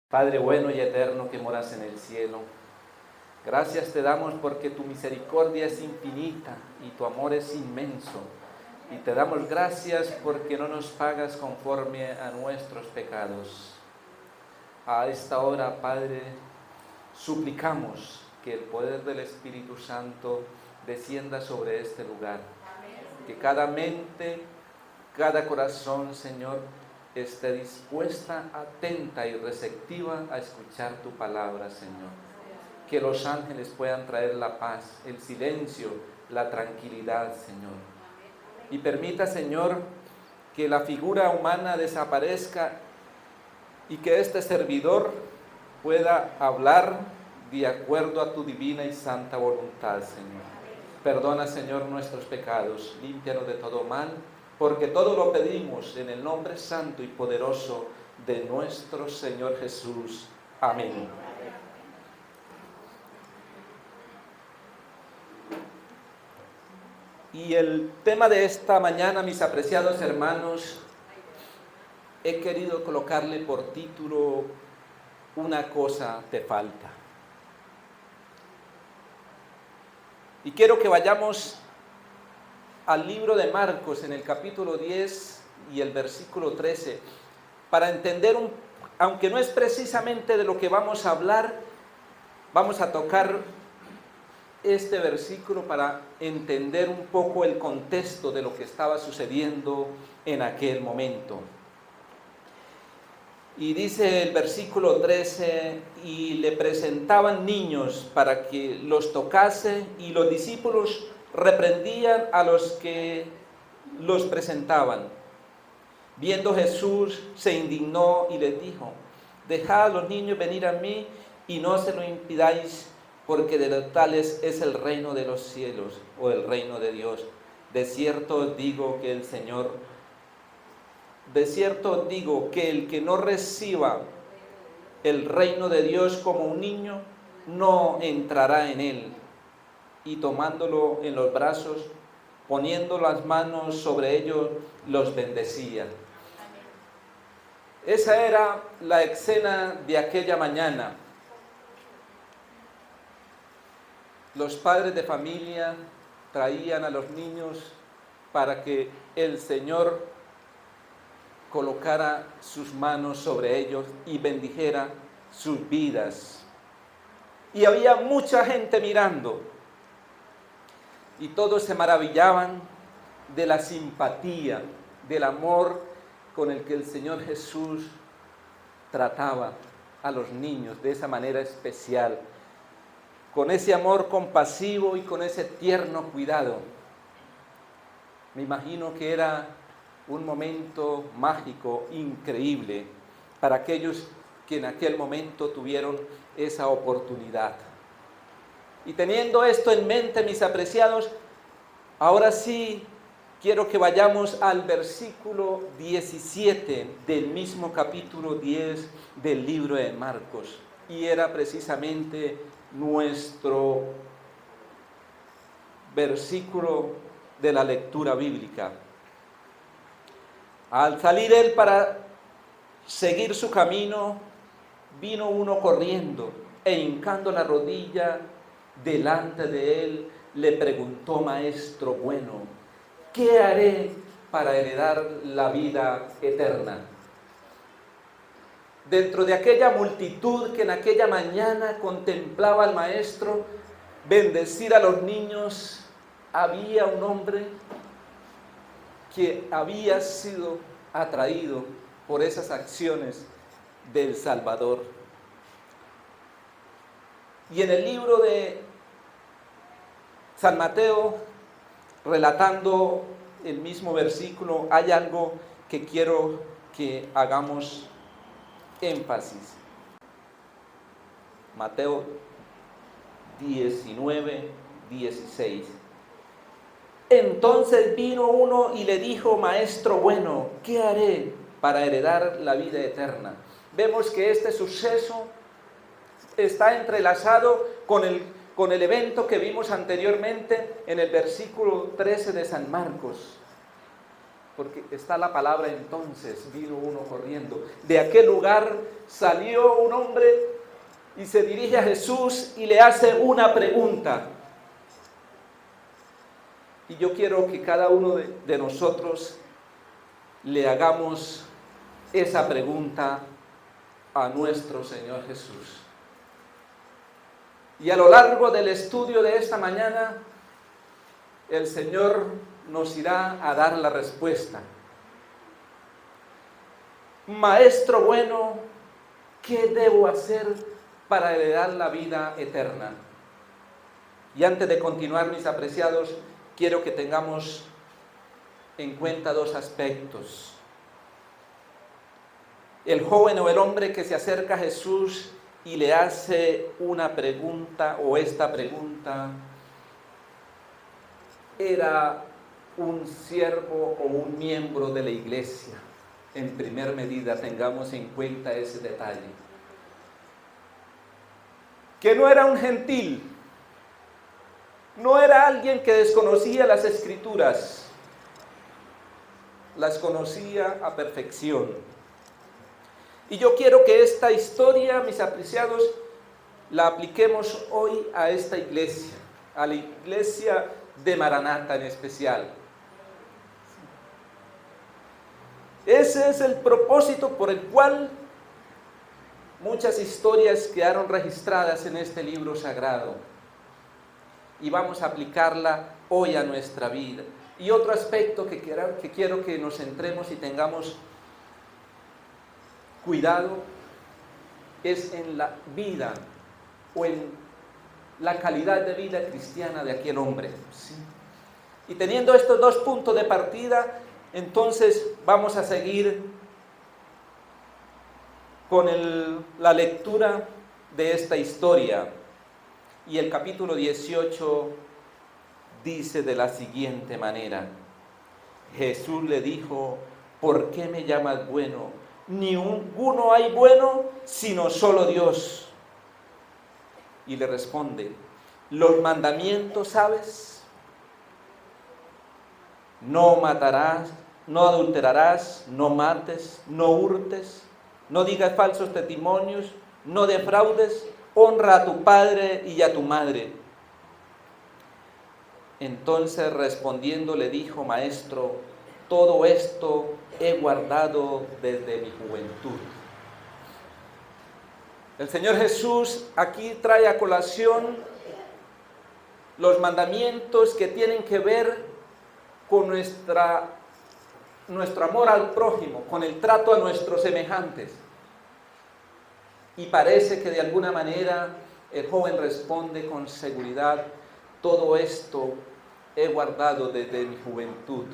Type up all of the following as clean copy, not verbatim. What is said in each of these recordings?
Padre bueno y eterno que moras en el cielo, gracias te damos porque tu misericordia es infinita y tu amor es inmenso. Y te damos gracias porque no nos pagas conforme a nuestros pecados. A esta hora, Padre, suplicamos que el poder del Espíritu Santo descienda sobre este lugar. Que cada mente, cada corazón, Señor, esté dispuesta, atenta y receptiva a escuchar tu palabra, Señor. Que los ángeles puedan traer la paz, el silencio, la tranquilidad, Señor. Y permita, Señor, que la figura humana desaparezca y que este servidor pueda hablar de acuerdo a tu divina y santa voluntad, Señor. Perdona, Señor, nuestros pecados, límpianos de todo mal, porque todo lo pedimos en el nombre santo y poderoso de nuestro Señor Jesús. Amén. Y el tema de esta mañana, mis apreciados hermanos, he querido colocarle por título: una cosa te falta. Y quiero que vayamos al libro de Marcos en el capítulo 10 y el versículo 13, para entender, aunque no es precisamente de lo que vamos a hablar, vamos a tocar este versículo para entender un poco el contexto de lo que estaba sucediendo en aquel momento. Y dice el versículo 13, y le presentaban niños para que los tocase, y los discípulos reprendían a los que los presentaban. Viendo Jesús, se indignó y les dijo: dejad a los niños venir a mí y no se lo impidáis, porque de los tales es el reino de los cielos, o el reino de Dios. De cierto os digo que el que no reciba el reino de Dios como un niño, no entrará en él. Y tomándolo en los brazos, poniendo las manos sobre ellos, los bendecía. Esa era la escena de aquella mañana. Los padres de familia traían a los niños para que el Señor colocara sus manos sobre ellos y bendijera sus vidas. Y había mucha gente mirando, y todos se maravillaban de la simpatía, del amor con el que el Señor Jesús trataba a los niños de esa manera especial, con ese amor compasivo y con ese tierno cuidado. Me imagino que era un momento mágico, increíble, para aquellos que en aquel momento tuvieron esa oportunidad. Y teniendo esto en mente, mis apreciados, ahora sí quiero que vayamos al versículo 17 del mismo capítulo 10 del libro de Marcos. Y era precisamente nuestro versículo de la lectura bíblica. Al salir él para seguir su camino, vino uno corriendo e hincando la rodilla delante de él, le preguntó: Maestro bueno, ¿qué haré para heredar la vida eterna? Dentro de aquella multitud que en aquella mañana contemplaba al Maestro bendecir a los niños, había un hombre que había sido atraído por esas acciones del Salvador. Y en el libro de San Mateo, relatando el mismo versículo, hay algo que quiero que hagamos énfasis. Mateo 19, 16. Entonces vino uno y le dijo: Maestro bueno, ¿qué haré para heredar la vida eterna? Vemos que este suceso está entrelazado con el evento que vimos anteriormente en el versículo 13 de San Marcos. porque está la palabra entonces, vino uno corriendo. De aquel lugar salió un hombre y se dirige a Jesús y le hace una pregunta. Y yo quiero que cada uno de nosotros le hagamos esa pregunta a nuestro Señor Jesús. Y a lo largo del estudio de esta mañana, el Señor nos irá a dar la respuesta. Maestro bueno, ¿qué debo hacer para heredar la vida eterna? Y antes de continuar, mis apreciados, quiero que tengamos en cuenta dos aspectos. El joven o el hombre que se acerca a Jesús y le hace una pregunta, o esta pregunta, era un siervo o un miembro de la iglesia. En primer medida, tengamos en cuenta ese detalle. Que no era un gentil, no era alguien que desconocía las Escrituras, las conocía a perfección. Y yo quiero que esta historia, mis apreciados, la apliquemos hoy a esta iglesia, a la iglesia de Maranata en especial. Ese es el propósito por el cual muchas historias quedaron registradas en este libro sagrado. Y vamos a aplicarla hoy a nuestra vida. Y otro aspecto que quiero que nos centremos y tengamos cuidado es en la vida o en la calidad de vida cristiana de aquel hombre. ¿Sí? Y teniendo estos dos puntos de partida, entonces vamos a seguir con la lectura de esta historia. Y el capítulo 18 dice de la siguiente manera: Jesús le dijo, ¿por qué me llamas bueno? Ninguno hay bueno sino solo Dios. Y le responde, los mandamientos, ¿sabes? No matarás, no adulterarás, no mates, no hurtes, no digas falsos testimonios, no defraudes, honra a tu padre y a tu madre. Entonces respondiendo le dijo, Maestro, todo esto he guardado desde mi juventud. El Señor Jesús aquí trae a colación los mandamientos que tienen que ver con nuestro amor al prójimo, con el trato a nuestros semejantes. Y parece que de alguna manera el joven responde con seguridad, todo esto he guardado desde mi juventud.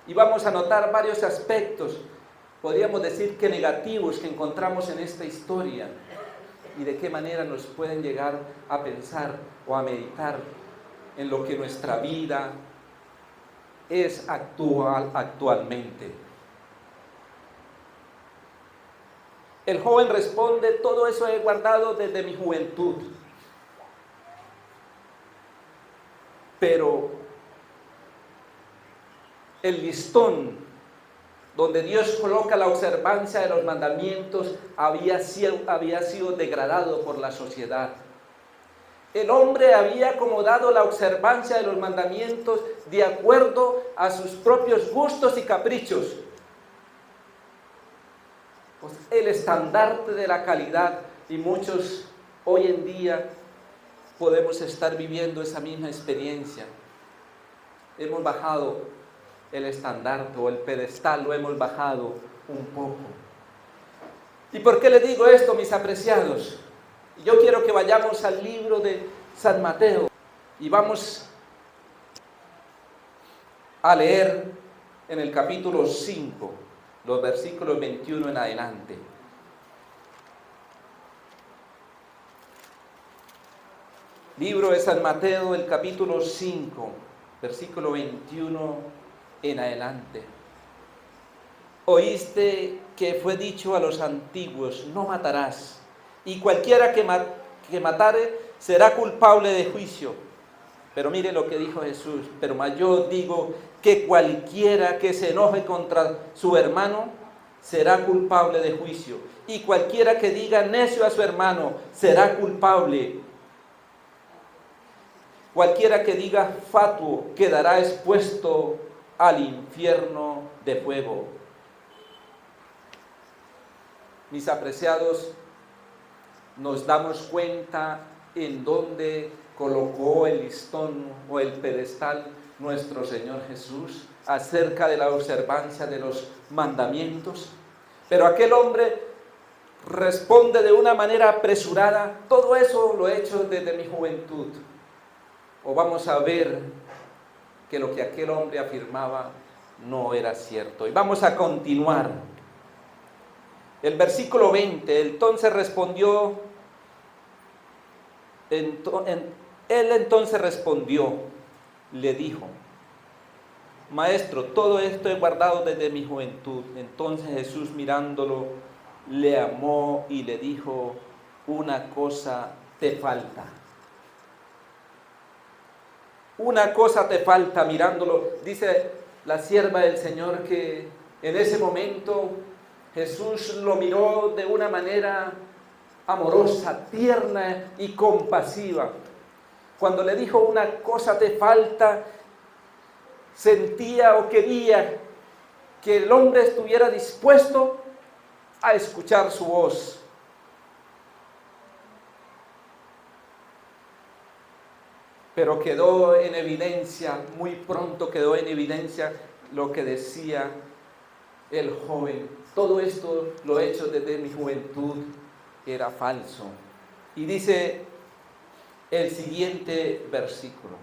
Y vamos a notar varios aspectos, podríamos decir que negativos, que encontramos en esta historia y de qué manera nos pueden llegar a pensar o a meditar en lo que nuestra vida es actualmente. El joven responde, todo eso he guardado desde mi juventud. Pero el listón donde Dios coloca la observancia de los mandamientos había sido degradado por la sociedad. El hombre había acomodado la observancia de los mandamientos de acuerdo a sus propios gustos y caprichos. Pues el estandarte de la calidad, y muchos hoy en día podemos estar viviendo esa misma experiencia. Hemos bajado el estandarte o el pedestal, lo hemos bajado un poco. ¿Y por qué les digo esto, mis apreciados? Yo quiero que vayamos al libro de San Mateo y vamos a leer en el capítulo 5, los versículos 21 en adelante. Libro de San Mateo, el capítulo 5, versículo 21 en adelante. Oíste que fue dicho a los antiguos, no matarás, y cualquiera que matare será culpable de juicio. Pero mire lo que dijo Jesús: pero más yo digo que cualquiera que se enoje contra su hermano será culpable de juicio, y cualquiera que diga necio a su hermano será culpable. Cualquiera que diga fatuo quedará expuesto al infierno de fuego. Mis apreciados, nos damos cuenta en dónde colocó el listón o el pedestal nuestro Señor Jesús acerca de la observancia de los mandamientos. Pero aquel hombre responde de una manera apresurada: todo eso lo he hecho desde mi juventud. O vamos a ver que lo que aquel hombre afirmaba no era cierto. Y vamos a continuar. El versículo 20: entonces respondió, él entonces respondió, le dijo: Maestro, todo esto he guardado desde mi juventud. Entonces Jesús, mirándolo, le amó y le dijo: una cosa te falta. Una cosa te falta. Mirándolo, dice la sierva del Señor que en ese momento Jesús lo miró de una manera amorosa, tierna y compasiva. Cuando le dijo una cosa te falta, sentía o quería que el hombre estuviera dispuesto a escuchar su voz. Pero quedó en evidencia, muy pronto quedó en evidencia lo que decía el joven: todo esto lo he hecho desde mi juventud. Era falso. Y dice el siguiente versículo: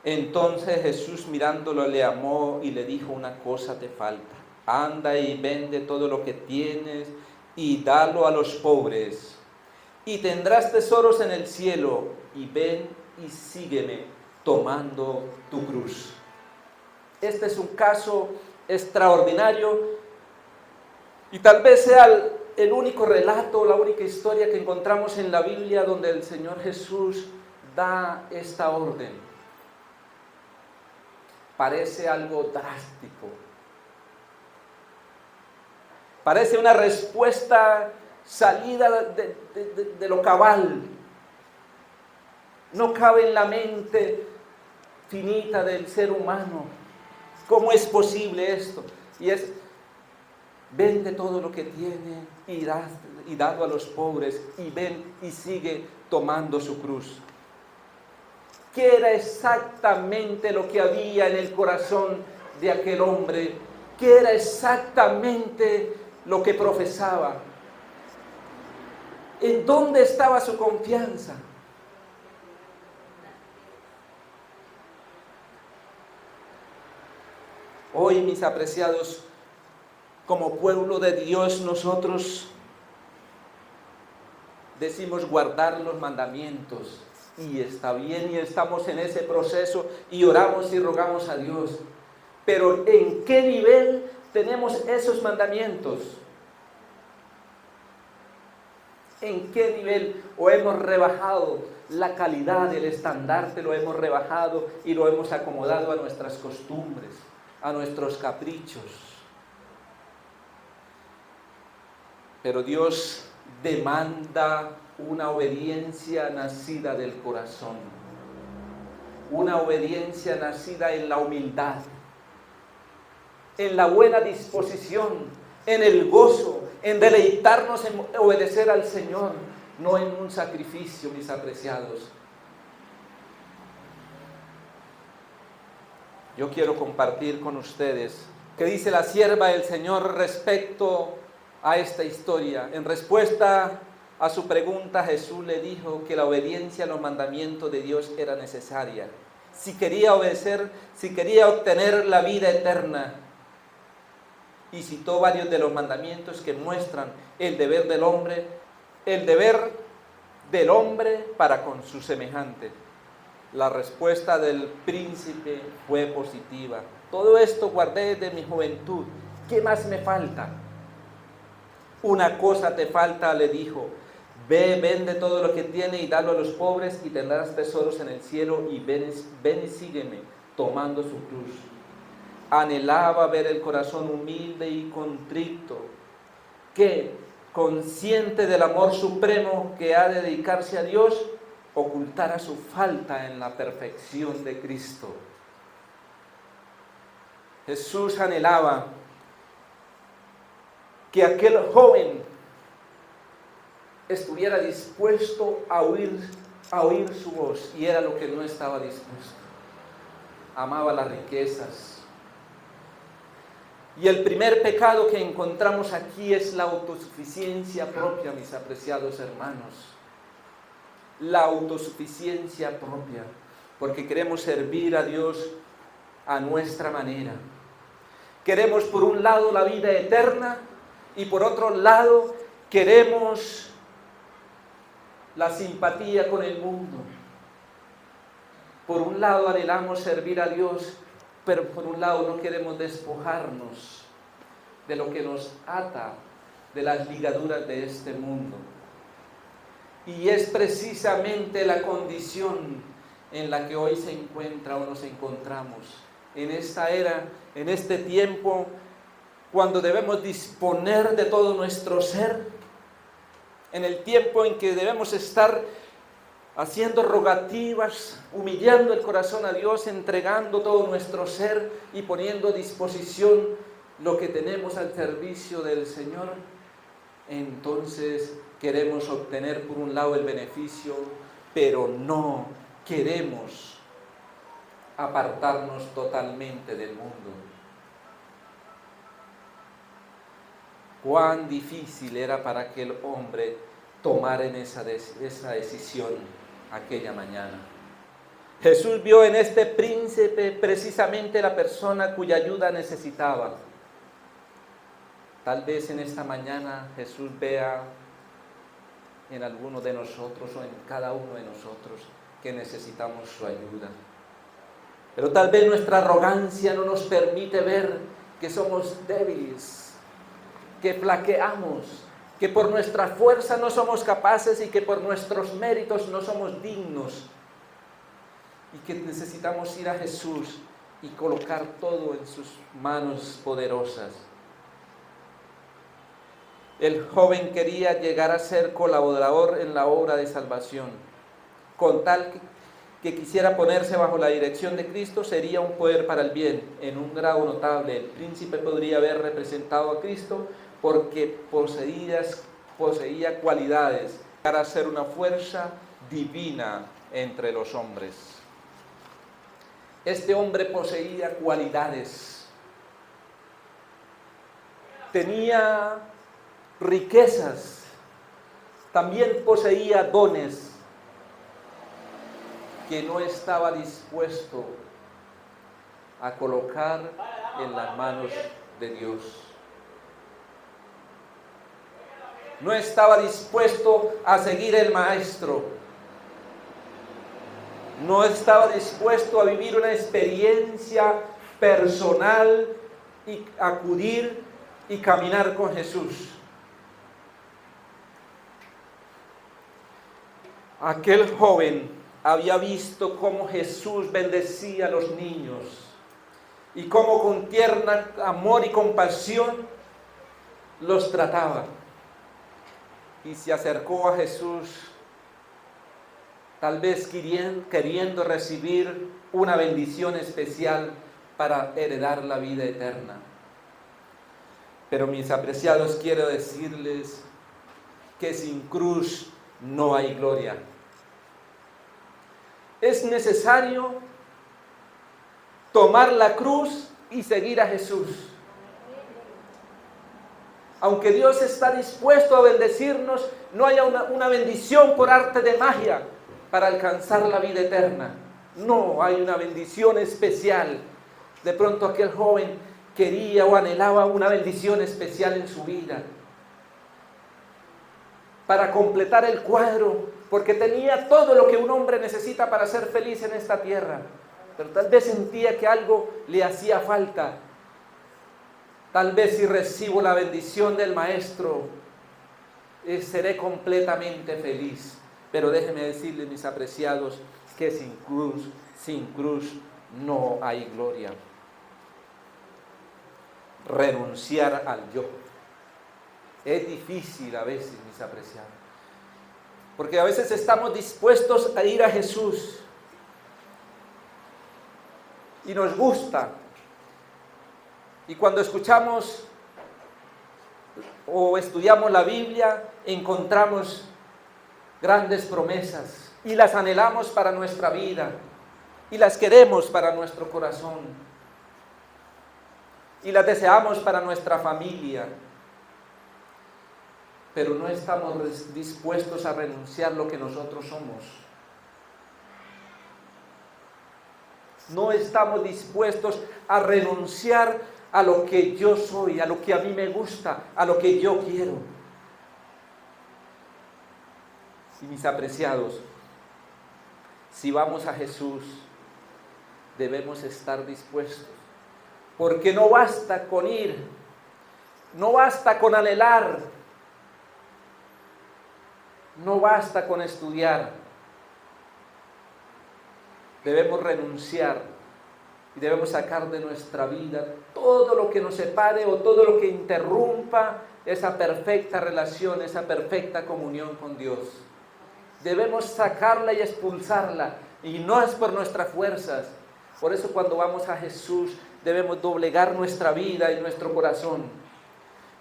entonces Jesús, mirándolo, le amó y le dijo: una cosa te falta. Anda y vende todo lo que tienes y dalo a los pobres, y tendrás tesoros en el cielo, y ven y sígueme tomando tu cruz. Este es un caso extraordinario y tal vez sea el único relato, la única historia que encontramos en la Biblia donde el Señor Jesús da esta orden. Parece algo drástico. Parece una respuesta salida de lo cabal. No cabe en la mente finita del ser humano. ¿Cómo es posible esto? Y es: vende todo lo que tiene y dado a los pobres, y ven y sigue tomando su cruz. ¿Qué era exactamente lo que había en el corazón de aquel hombre? ¿Qué era exactamente lo que profesaba? ¿En dónde estaba su confianza? Hoy, mis apreciados, como pueblo de Dios, nosotros decimos guardar los mandamientos, y está bien, y estamos en ese proceso, y oramos y rogamos a Dios. Pero ¿en qué nivel tenemos esos mandamientos? ¿En qué nivel? ¿O hemos rebajado la calidad del estandarte? Lo hemos rebajado y lo hemos acomodado a nuestras costumbres, a nuestros caprichos. Pero Dios demanda una obediencia nacida del corazón, una obediencia nacida en la humildad, en la buena disposición, en el gozo, en deleitarnos en obedecer al Señor, no en un sacrificio, mis apreciados. Yo quiero compartir con ustedes qué dice la sierva del Señor respecto a esta historia. En respuesta a su pregunta, Jesús le dijo que la obediencia a los mandamientos de Dios era necesaria. Si quería obedecer, si quería obtener la vida eterna. Y citó varios de los mandamientos que muestran el deber del hombre para con su semejante. La respuesta del príncipe fue positiva. Todo esto guardé desde mi juventud. ¿Qué más me falta? Una cosa te falta, le dijo: Ve, vende todo lo que tiene y dalo a los pobres y tendrás tesoros en el cielo, y ven y sígueme, tomando su cruz. Anhelaba ver el corazón humilde y contrito, que, consciente del amor supremo que ha de dedicarse a Dios, ocultara su falta en la perfección de Cristo. Jesús anhelaba que aquel joven estuviera dispuesto a oír su voz, y era lo que no estaba dispuesto. Amaba las riquezas. Y el primer pecado que encontramos aquí es la autosuficiencia propia, mis apreciados hermanos. La autosuficiencia propia, porque queremos servir a Dios a nuestra manera. Queremos por un lado la vida eterna y por otro lado queremos la simpatía con el mundo. Por un lado anhelamos servir a Dios, pero por un lado no queremos despojarnos de lo que nos ata, de las ligaduras de este mundo. Y es precisamente la condición en la que hoy se encuentra o nos encontramos, en esta era, en este tiempo, cuando debemos disponer de todo nuestro ser, en el tiempo en que debemos estar haciendo rogativas, humillando el corazón a Dios, entregando todo nuestro ser y poniendo a disposición lo que tenemos al servicio del Señor. Entonces queremos obtener por un lado el beneficio, pero no queremos apartarnos totalmente del mundo. Cuán difícil era para aquel hombre tomar en esa decisión aquella mañana. Jesús vio en este príncipe precisamente la persona cuya ayuda necesitaba. Tal vez en esta mañana Jesús vea en alguno de nosotros o en cada uno de nosotros que necesitamos su ayuda. Pero tal vez nuestra arrogancia no nos permite ver que somos débiles, que flaqueamos, que por nuestra fuerza no somos capaces y que por nuestros méritos no somos dignos, y que necesitamos ir a Jesús y colocar todo en sus manos poderosas. El joven quería llegar a ser colaborador en la obra de salvación. Con tal que quisiera ponerse bajo la dirección de Cristo, sería un poder para el bien. En un grado notable, el príncipe podría haber representado a Cristo porque poseía cualidades para ser una fuerza divina entre los hombres. Este hombre poseía cualidades, tenía riquezas, también poseía dones que no estaba dispuesto a colocar en las manos de Dios. No estaba dispuesto a seguir el maestro. No estaba dispuesto a vivir una experiencia personal y acudir y caminar con Jesús. Aquel joven había visto cómo Jesús bendecía a los niños y cómo con tierna amor y compasión los trataba. Y se acercó a Jesús, tal vez queriendo recibir una bendición especial para heredar la vida eterna. Pero mis apreciados, quiero decirles que sin cruz no hay gloria. Es necesario tomar la cruz y seguir a Jesús. Aunque Dios está dispuesto a bendecirnos, no hay una bendición por arte de magia para alcanzar la vida eterna. No, hay una bendición especial. De pronto aquel joven quería o anhelaba una bendición especial en su vida para completar el cuadro, porque tenía todo lo que un hombre necesita para ser feliz en esta tierra, pero tal vez sentía que algo le hacía falta. Tal vez si recibo la bendición del Maestro, seré completamente feliz. Pero déjenme decirles, mis apreciados, que sin cruz no hay gloria. Renunciar al yo. Es difícil a veces, mis apreciados. Porque a veces estamos dispuestos a ir a Jesús. Y nos gusta. Y cuando escuchamos o estudiamos la Biblia, encontramos grandes promesas. Y las anhelamos para nuestra vida. Y las queremos para nuestro corazón. Y las deseamos para nuestra familia. Pero no estamos dispuestos a renunciar a lo que nosotros somos. No estamos dispuestos a renunciar a lo que yo soy, a lo que a mí me gusta, a lo que yo quiero. Y mis apreciados, si vamos a Jesús, debemos estar dispuestos. Porque no basta con ir, no basta con anhelar, no basta con estudiar. Debemos renunciar y debemos sacar de nuestra vida todo lo que nos separe o todo lo que interrumpa esa perfecta relación, esa perfecta comunión con Dios. Debemos sacarla y expulsarla, y no es por nuestras fuerzas. Por eso cuando vamos a Jesús debemos doblegar nuestra vida y nuestro corazón,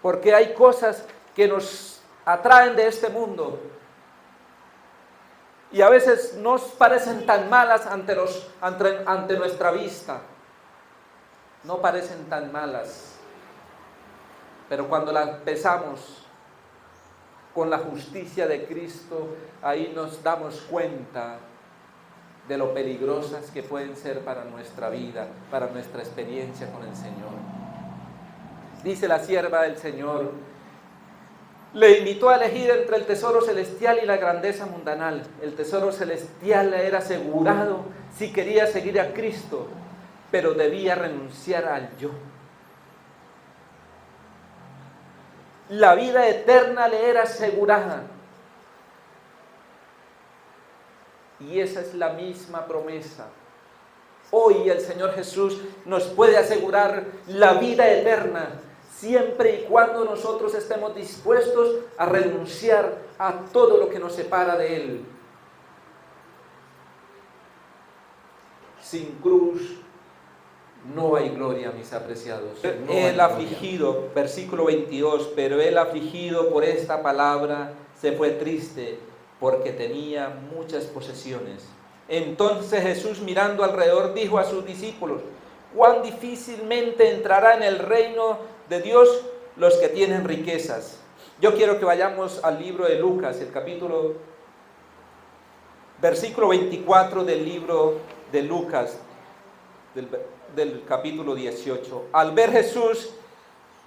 porque hay cosas que nos atraen de este mundo y a veces nos parecen tan malas ante nuestra vista. No parecen tan malas, pero cuando las pesamos con la justicia de Cristo, ahí nos damos cuenta de lo peligrosas que pueden ser para nuestra vida, para nuestra experiencia con el Señor. Dice la sierva del Señor, le invitó a elegir entre el tesoro celestial y la grandeza mundanal. El tesoro celestial le era asegurado si quería seguir a Cristo, pero debía renunciar al yo. La vida eterna le era asegurada. Y esa es la misma promesa. Hoy el Señor Jesús nos puede asegurar la vida eterna, siempre y cuando nosotros estemos dispuestos a renunciar a todo lo que nos separa de Él. Sin cruz no hay gloria, mis apreciados. El afligido, versículo 22, pero el afligido por esta palabra se fue triste, porque tenía muchas posesiones. Entonces Jesús, mirando alrededor, dijo a sus discípulos, cuán difícilmente entrará en el reino de Dios los que tienen riquezas. Yo quiero que vayamos al libro de Lucas, el versículo 24 del libro de Lucas, del capítulo 18. Al ver Jesús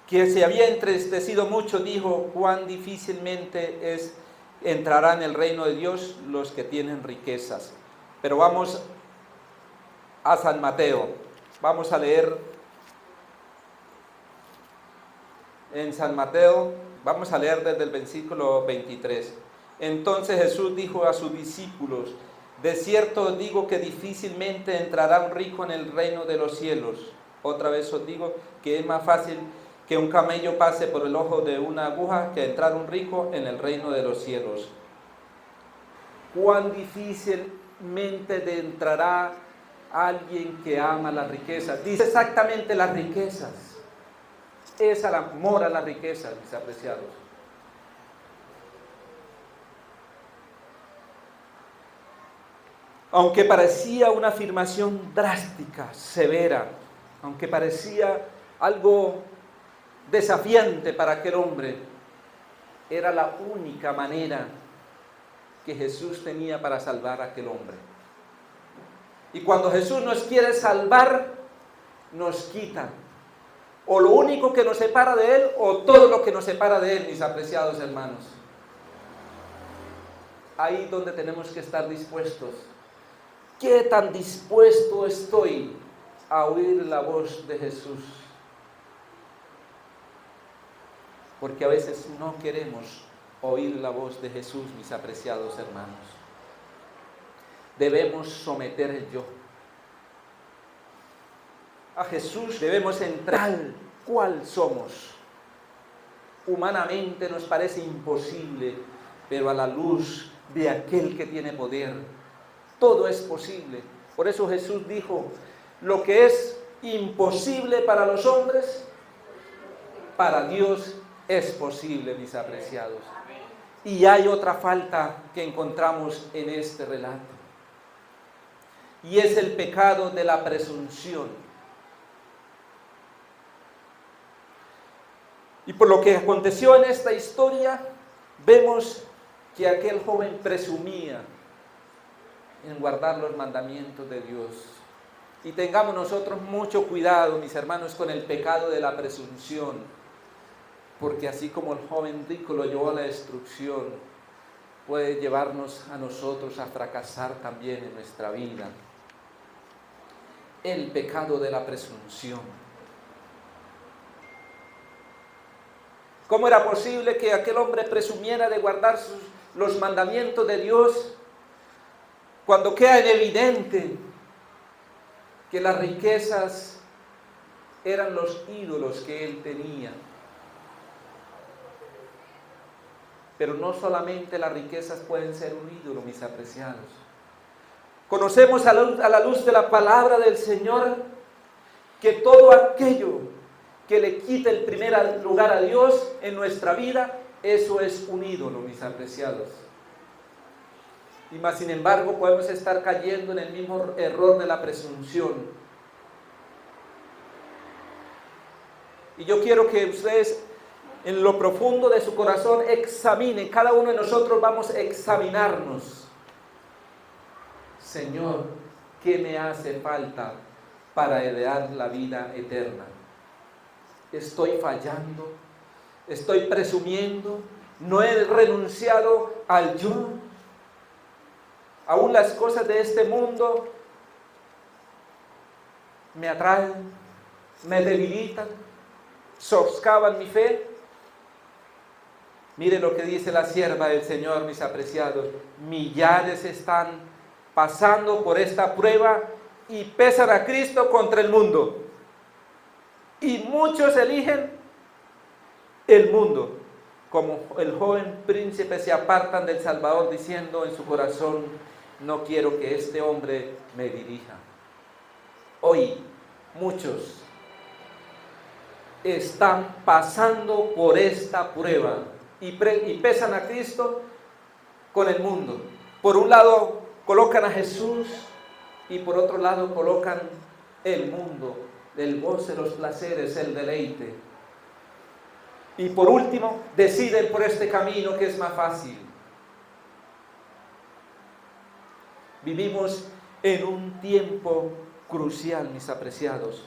que se había entristecido mucho, dijo, cuán difícilmente entrará en el reino de Dios los que tienen riquezas. Pero vamos a San Mateo. Vamos a leer en San Mateo, vamos a leer desde el versículo 23. Entonces Jesús dijo a sus discípulos, de cierto os digo que difícilmente entrará un rico en el reino de los cielos. Otra vez os digo que es más fácil que un camello pase por el ojo de una aguja que entrar un rico en el reino de los cielos. Cuán difícilmente entrará alguien que ama las riquezas. Dice exactamente las riquezas. Es el amor a las riquezas, mis apreciados. Aunque parecía una afirmación drástica, severa, aunque parecía algo desafiante para aquel hombre, era la única manera que Jesús tenía para salvar a aquel hombre. Y cuando Jesús nos quiere salvar, nos quita o lo único que nos separa de Él, o todo lo que nos separa de Él, mis apreciados hermanos. Ahí es donde tenemos que estar dispuestos. ¿Qué tan dispuesto estoy a oír la voz de Jesús? Porque a veces no queremos oír la voz de Jesús, mis apreciados hermanos. Debemos someter el yo. A Jesús debemos entrar tal cual somos. Humanamente nos parece imposible, pero a la luz de aquel que tiene poder, todo es posible. Por eso Jesús dijo, lo que es imposible para los hombres, para Dios es posible, mis apreciados. Y hay otra falta que encontramos en este relato, y es el pecado de la presunción. Y por lo que aconteció en esta historia, vemos que aquel joven presumía en guardar los mandamientos de Dios. Y tengamos nosotros mucho cuidado, mis hermanos, con el pecado de la presunción, porque así como el joven rico lo llevó a la destrucción, puede llevarnos a nosotros a fracasar también en nuestra vida. El pecado de la presunción. ¿Cómo era posible que aquel hombre presumiera de guardar los mandamientos de Dios cuando queda en evidente que las riquezas eran los ídolos que él tenía? Pero no solamente las riquezas pueden ser un ídolo, mis apreciados. Conocemos a la luz de la palabra del Señor que todo aquello que le quita el primer lugar a Dios en nuestra vida, eso es un ídolo, mis apreciados. Y más sin embargo podemos estar cayendo en el mismo error de la presunción. Y yo quiero que ustedes en lo profundo de su corazón examinen, cada uno de nosotros vamos a examinarnos. Señor, ¿qué me hace falta para heredar la vida eterna? ¿Estoy fallando? ¿Estoy presumiendo? ¿No he renunciado al yo? Aún las cosas de este mundo me atraen, me debilitan, soscavan mi fe. Mire lo que dice la sierva del Señor, mis apreciados. Millares están pasando por esta prueba y pesan a Cristo contra el mundo. Y muchos eligen el mundo, como el joven príncipe se apartan del Salvador diciendo en su corazón, no quiero que este hombre me dirija. Hoy muchos están pasando por esta prueba y pesan a Cristo con el mundo. Por un lado colocan a Jesús y por otro lado colocan el mundo, el goce, los placeres, el deleite. Y por último, deciden por este camino que es más fácil. Vivimos en un tiempo crucial, mis apreciados.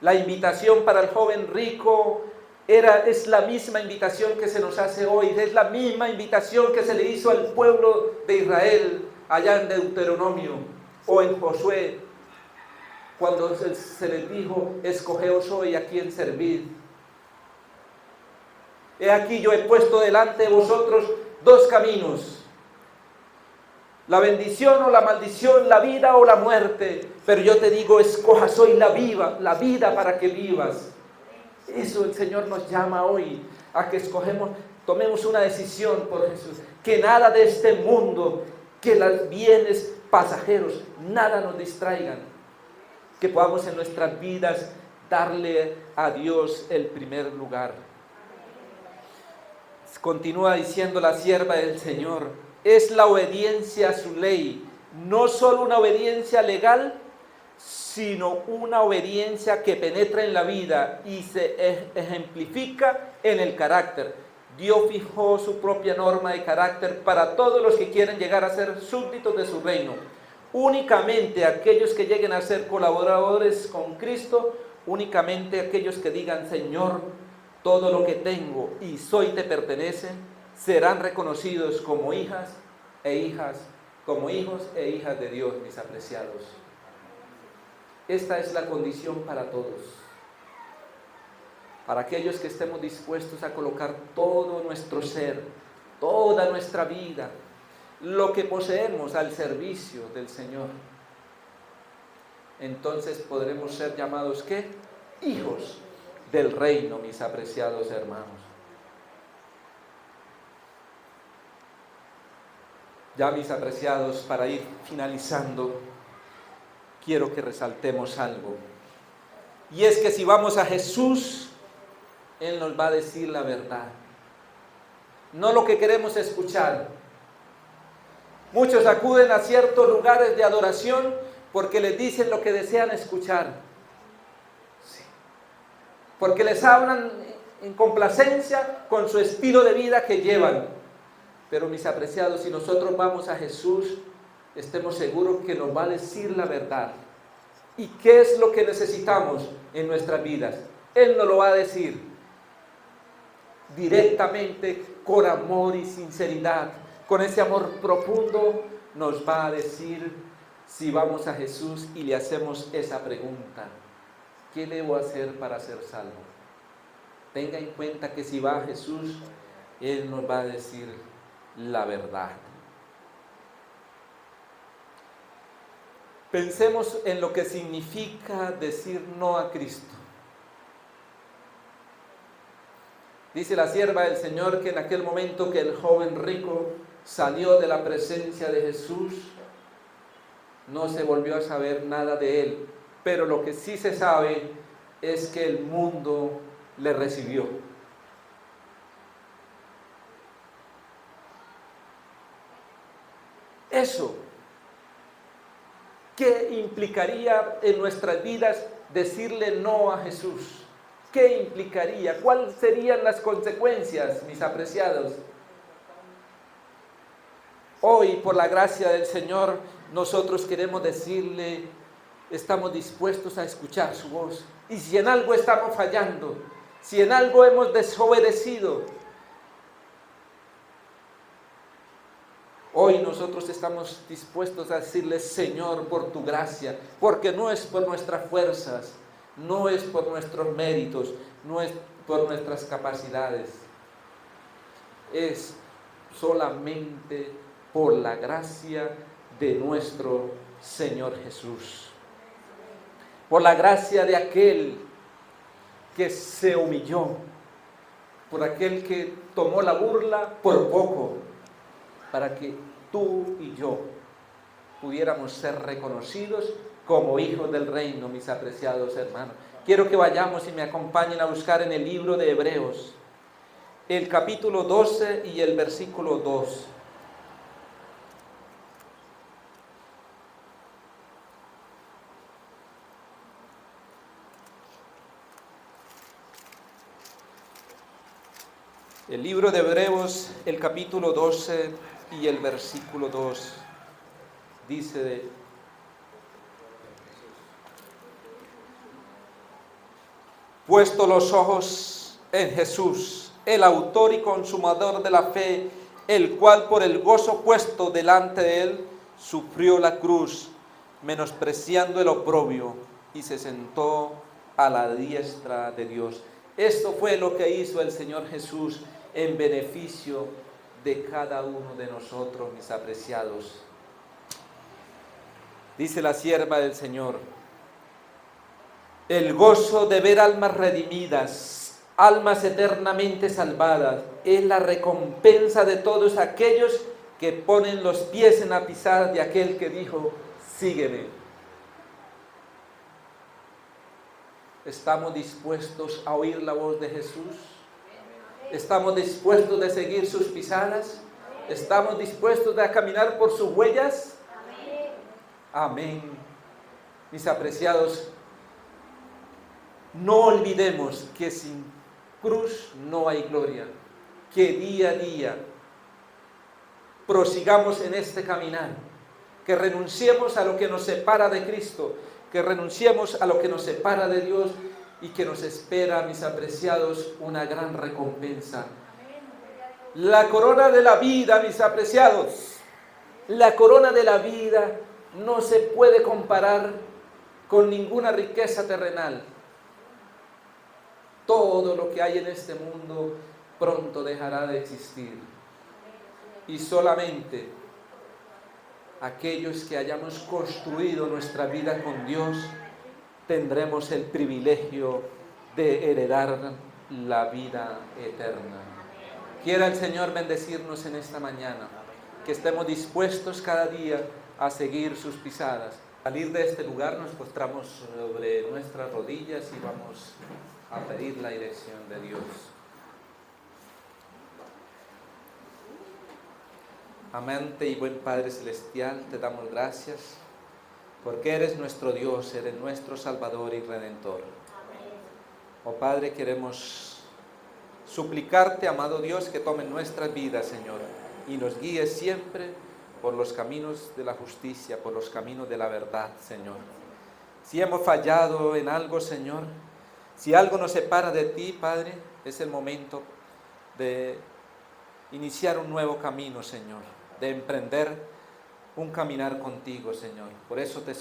La invitación para el joven rico es la misma invitación que se nos hace hoy, es la misma invitación que se le hizo al pueblo de Israel allá en Deuteronomio o en Josué, cuando se les dijo, escogeos hoy a quién servir. He aquí yo he puesto delante de vosotros dos caminos, la bendición o la maldición, la vida o la muerte, pero yo te digo, escojas hoy la vida para que vivas. Eso el Señor nos llama hoy, a que tomemos una decisión por Jesús, que nada de este mundo, que los bienes pasajeros, nada nos distraigan, que podamos en nuestras vidas darle a Dios el primer lugar. Continúa diciendo la sierva del Señor, es la obediencia a su ley, no solo una obediencia legal, sino una obediencia que penetra en la vida y se ejemplifica en el carácter. Dios fijó su propia norma de carácter para todos los que quieren llegar a ser súbditos de su reino. Únicamente aquellos que lleguen a ser colaboradores con Cristo, únicamente aquellos que digan, Señor, todo lo que tengo y soy te pertenece, serán reconocidos como hijas e hijas, como hijos e hijas de Dios, mis apreciados. Esta es la condición para todos. Para aquellos que estemos dispuestos a colocar todo nuestro ser, toda nuestra vida, lo que poseemos al servicio del Señor, entonces podremos ser llamados, ¿qué? Hijos del reino, mis apreciados hermanos. Ya, mis apreciados, para ir finalizando, quiero que resaltemos algo. Y es que si vamos a Jesús, Él nos va a decir la verdad, no lo que queremos escuchar. Muchos acuden a ciertos lugares de adoración porque les dicen lo que desean escuchar. Sí. Porque les hablan en complacencia con su estilo de vida que llevan. Pero, mis apreciados, si nosotros vamos a Jesús, estemos seguros que nos va a decir la verdad. ¿Y qué es lo que necesitamos en nuestras vidas? Él nos lo va a decir directamente, con amor y sinceridad. Con ese amor profundo nos va a decir, si vamos a Jesús y le hacemos esa pregunta: ¿qué debo hacer para ser salvo? Tenga en cuenta que si va a Jesús, Él nos va a decir la verdad. Pensemos en lo que significa decir no a Cristo. Dice la sierva del Señor que en aquel momento que el joven rico salió de la presencia de Jesús, no se volvió a saber nada de él, pero lo que sí se sabe es que el mundo le recibió. Eso, ¿qué implicaría en nuestras vidas decirle no a Jesús? ¿Qué implicaría? ¿Cuáles serían las consecuencias, mis apreciados? Hoy, por la gracia del Señor, nosotros queremos decirle, estamos dispuestos a escuchar su voz. Y si en algo estamos fallando, si en algo hemos desobedecido, hoy nosotros estamos dispuestos a decirle, Señor, por tu gracia, porque no es por nuestras fuerzas, no es por nuestros méritos, no es por nuestras capacidades, es solamente por la gracia de nuestro Señor Jesús, por la gracia de aquel que se humilló, por aquel que tomó la burla por poco, para que tú y yo pudiéramos ser reconocidos como hijos del reino, mis apreciados hermanos. Quiero que vayamos y me acompañen a buscar en el libro de Hebreos, el capítulo 12 y el versículo 2. El libro de Hebreos, el capítulo 12 y el versículo 2, dice: puesto los ojos en Jesús, el autor y consumador de la fe, el cual por el gozo puesto delante de él, sufrió la cruz, menospreciando el oprobio, y se sentó a la diestra de Dios. Esto fue lo que hizo el Señor Jesús en beneficio de cada uno de nosotros, mis apreciados. Dice la sierva del Señor: el gozo de ver almas redimidas, almas eternamente salvadas, es la recompensa de todos aquellos que ponen los pies en la pisada de aquel que dijo, sígueme. ¿Estamos dispuestos a oír la voz de Jesús? ¿Estamos dispuestos de seguir sus pisadas? ¿Estamos dispuestos a caminar por sus huellas? Amén. Mis apreciados, no olvidemos que sin cruz no hay gloria, que día a día prosigamos en este caminar, que renunciemos a lo que nos separa de Cristo, que renunciemos a lo que nos separa de Dios y que nos espera, mis apreciados, una gran recompensa. La corona de la vida, mis apreciados, la corona de la vida no se puede comparar con ninguna riqueza terrenal. Todo lo que hay en este mundo pronto dejará de existir. y solamente aquellos que hayamos construido nuestra vida con Dios tendremos el privilegio de heredar la vida eterna. Quiera el Señor bendecirnos en esta mañana, que estemos dispuestos cada día a seguir sus pisadas. Al salir de este lugar nos postramos sobre nuestras rodillas y vamos a pedir la dirección de Dios. Amante y buen Padre Celestial, te damos gracias porque eres nuestro Dios, eres nuestro Salvador y Redentor. Oh Padre, queremos suplicarte, amado Dios, que tome nuestras vidas, Señor, y nos guíe siempre por los caminos de la justicia, por los caminos de la verdad, Señor. Si hemos fallado en algo, Señor, si algo nos separa de ti, Padre, es el momento de iniciar un nuevo camino, Señor, de emprender un caminar contigo, Señor. Por eso te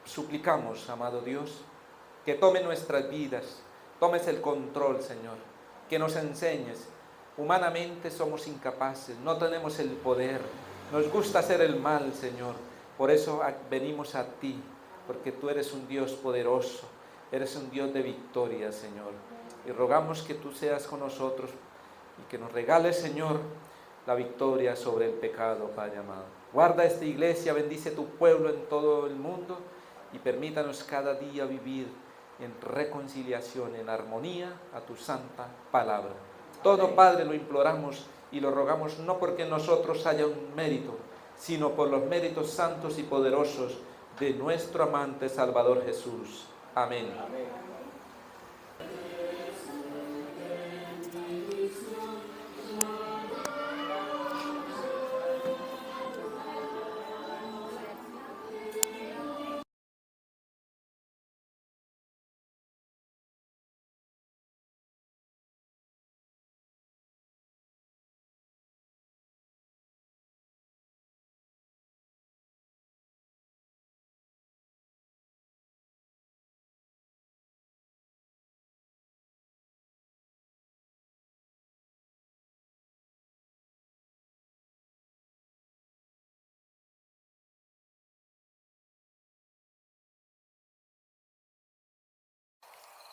suplicamos, amado Dios, que tome nuestras vidas, tomes el control, Señor, que nos enseñes. Humanamente somos incapaces, no tenemos el poder, nos gusta hacer el mal, Señor. Por eso venimos a ti, porque tú eres un Dios poderoso, eres un Dios de victoria, Señor. Y rogamos que tú seas con nosotros y que nos regales, Señor, la victoria sobre el pecado, Padre amado. Guarda esta iglesia, bendice tu pueblo en todo el mundo y permítanos cada día vivir en reconciliación, en armonía a tu santa palabra. Todo, Padre, lo imploramos y lo rogamos no porque en nosotros haya un mérito, sino por los méritos santos y poderosos de nuestro amante Salvador Jesús. Amén. Amén.